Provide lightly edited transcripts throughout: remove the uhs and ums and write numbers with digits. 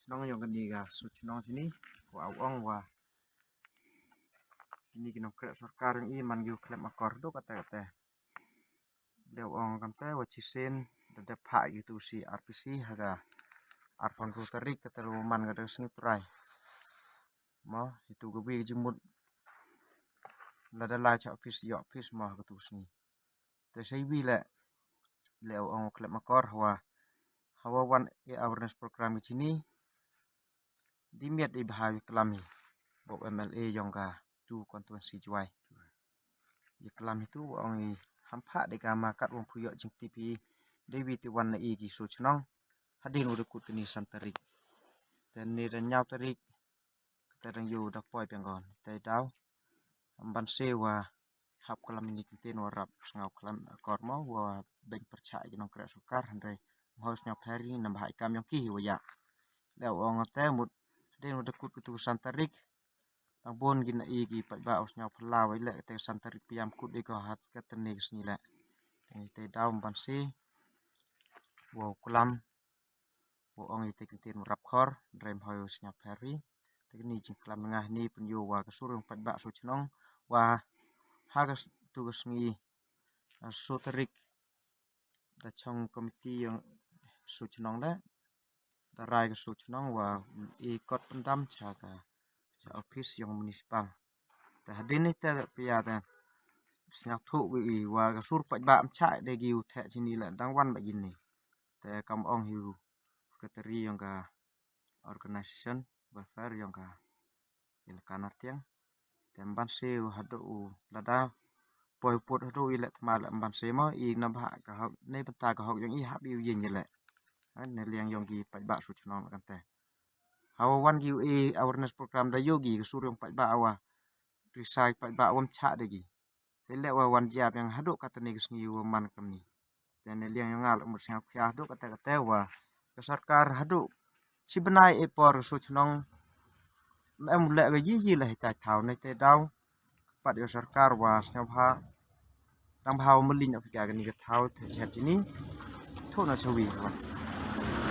Senang yang ketiga, senang sini, wah uang wah ini kena kerja sarkar yang iman yu klep makor tu kata dia uang kata wah cisen tetap hak gitu si RPC haga arfan ruterik kata roman kata sini perai mah itu gobi jemut lada lah cak office mah kata sini tersebi le uang klep makor hawa one awareness program di sini dimiat di bahaya kelami Bob MLA yang ka tu konstituensi juai ya kelam itu orang hampa de ka makat wong puyok jing TV dewi ti wan na igi so chnong hadin udah kut ni santarik dan ni dan nyau tarik kita dang yu dak poi penggon tai dau amban sewa hap kelam ini kiten warap ngau kelam kormo wa ben percaya nong kra sukar handai haus nyap hari nambah ikam yang ki wa ya le ong te mut hadin udah kut tu santarik ang bon gina igi pa ba os nyau pelaw ile te santarik piam kut de ko hat ka tene sni la te dau ban si wo kulam wo ong ite kintin rap khor rem hoyo nyap hari te ni jing kelam ngah ni penyo wa ka surung pa ba so chnong wa ha ka tu ka sngi so tarik da chong komiti yang so chnong da rai ka so chnong wa i kot pendam cha ka office yang municipal ta hadin ni ta pia ta snyak thu wi wa ka sur pa ba am cha de giu the chini la dang wan ba yin ni ta kam ong hiu secretary yang ka organization welfare yang ka il kanar tiang temban se hadu lada poi pot hadu ile tma la ban se mo i na ba ka hok nei banta ka hok yang i hab yu yin le ne liang yang ki pa ba su chnong kan te hawa wan giu awareness program da yogi ka sur yang pa ba awa risai pa ba wam cha de gi te le wa wan jap yang hadu kata ni gisngi wa man kam ni te ne liang yang ngal mu syang khya hadu kata wa ka sarkar hadu si benai e por su chnong em le ga yi le ta thau ne te dau pat yo sarkar wa snap ha dang phao melin apika ga ni ka thau the chep ni tho na chawi wa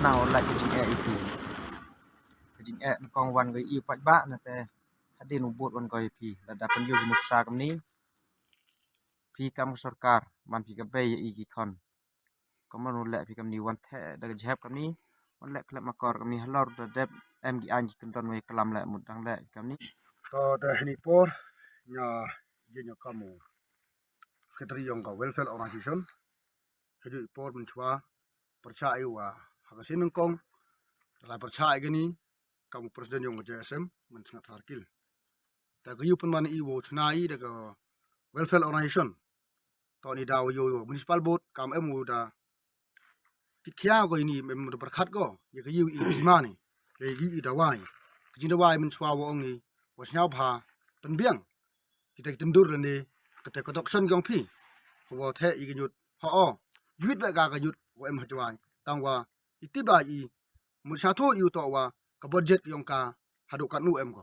now like cái chuyện itu cái chuyện con wan ga i pat ba na te hadin ubut wan ga pi la da pen yo muk sa kam ni pi kam sarkar man pi ka be i ki khon ko man le pi kam ni wan the da ga jap kam ni wan le klep makor kam ni halor da dep em gi an ki don we kelam le mut dang le kam ni to da ni por nya jenya kamu secretary yang ka welfare organization heju por mun chwa percaya wa hakasin kong dalam percaya gini kamu presiden yang JSM mun sangat harkil da gayu pun man i wo chnai da ka welfare organization to ni daw yo municipal board kam emu da kitkhya ko ini mem da perkhat ko ye gayu i mani le gi i da wai jin da wai mun chwa wo ongi wo snyau pha tan biang kita tendur ni kata kodokson gong pi wo the i gi nyut ho yuit ba ga yut wo em hajwai tangwa itiba i mun sa tho yu to wa ka budget yong ka hadu kan nu em ko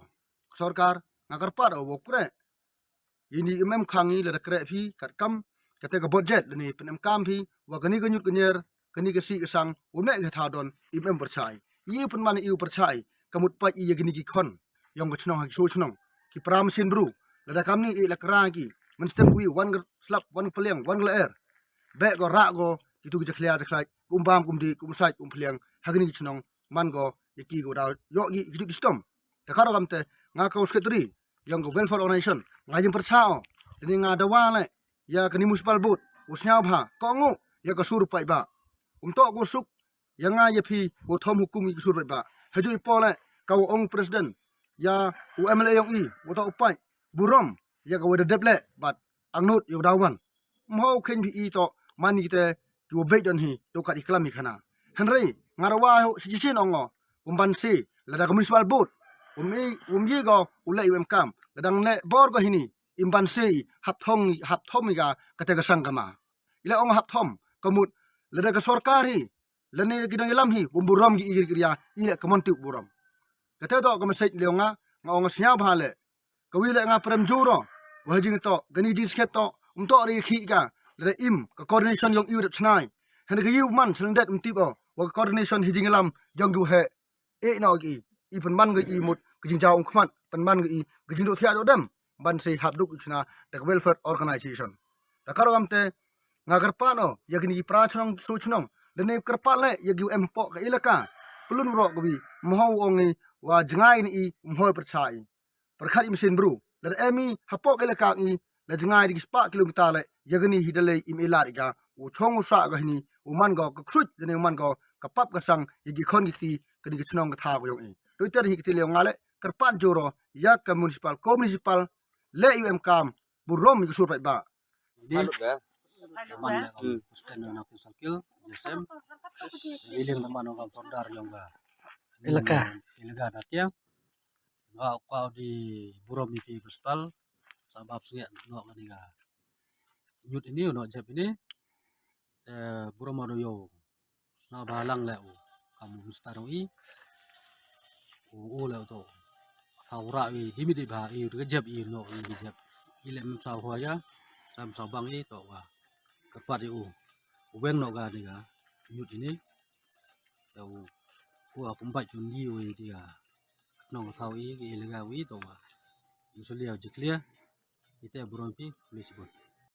sarkar nagar par wo kre ini emem khangi le kre phi kat kam kate ka budget ni pen em kam phi wa gani ga nyut gnyer kani ga si ga sang wo me ga tha don imem perchai yi pun man iu perchai kamut pa i gani ki khon yong ga chnong ha so chnong ki pram sin bru le da kam ni i la kra ki men stem wi wan slap wan pleng wan la er be go ra go itu ga khlia da khlai bam di sai pleng ha gani ki chnong man go yaki go da yo gi itu ki stom ta kharo kam te nga ka secretary yang go welfare organization nga jim perchao ni nga da wa le ya kani municipal board usnya bha ko ngu ya ka sur pai ba to go suk yang nga ye phi go thom hukum ki sur pai ba haju ipo le ka ong president ya UMLA yang i go to upai burom ya ka weda deble but angnut yo dawan mo khen bi i to mani te ki wo be don hi to ka iklami khana henry ngarawa sijisin ongo umban si la da municipal board ye go ulai wem kam ladang le bor go hini imban si hap thom ga kate ga sangkama ile ong hap thom kamut lada ka sarkari lane kidang ilam hi umburam gi igir kriya ile kamonti buram kate to ka message leonga nga ong snya bhale kawile nga prem juro wajing to gani ji sket to to ri khi ga le im ka coordination yong iu chnai hen ga yu man selendet umtibo wa coordination hijing ilam jong gu he na gi I pen man gi I mut gijing jaung khmat pen man gi gijing do thia do dem ban sei habduk ichna the welfare organization da karo amte ngagar pa no yagni pra chong su chnong le ne karpa le yagi em po ka ilaka pelun ro gi mohau ongi wa jangai ni mohoi perchai perkhat mesin bru le emi hapo ka ilaka I le jangai di spa kilometer le yagni hidale im ilari ga u chong u sa ga ni u man go ka khrut ne man go ka pap ka sang yagi khon gi ti kani gi chnong ka tha go yong I Twitter hi kiti le ngale karpan joro yak ka municipal le UM kam burom gi sur ba Di teman yang Kristen nak sakil Jesem biling teman orang Pordar yang ilaga natia ngau kau di burom iki kristal sabab siap ngau maniga nyut ini no jep ini burom adoyo na balang le kamu mistaroi le to taura wi dimi di ba I jep I no I jep ile msau hoya sam sabang I to wa kepat itu, uang nak gak ni kan, nyut ini, tahu, gua kumpat jungi we dia, nong tahu ini, ilegal we tu, usulia jeklia, kita berompi, mesibun.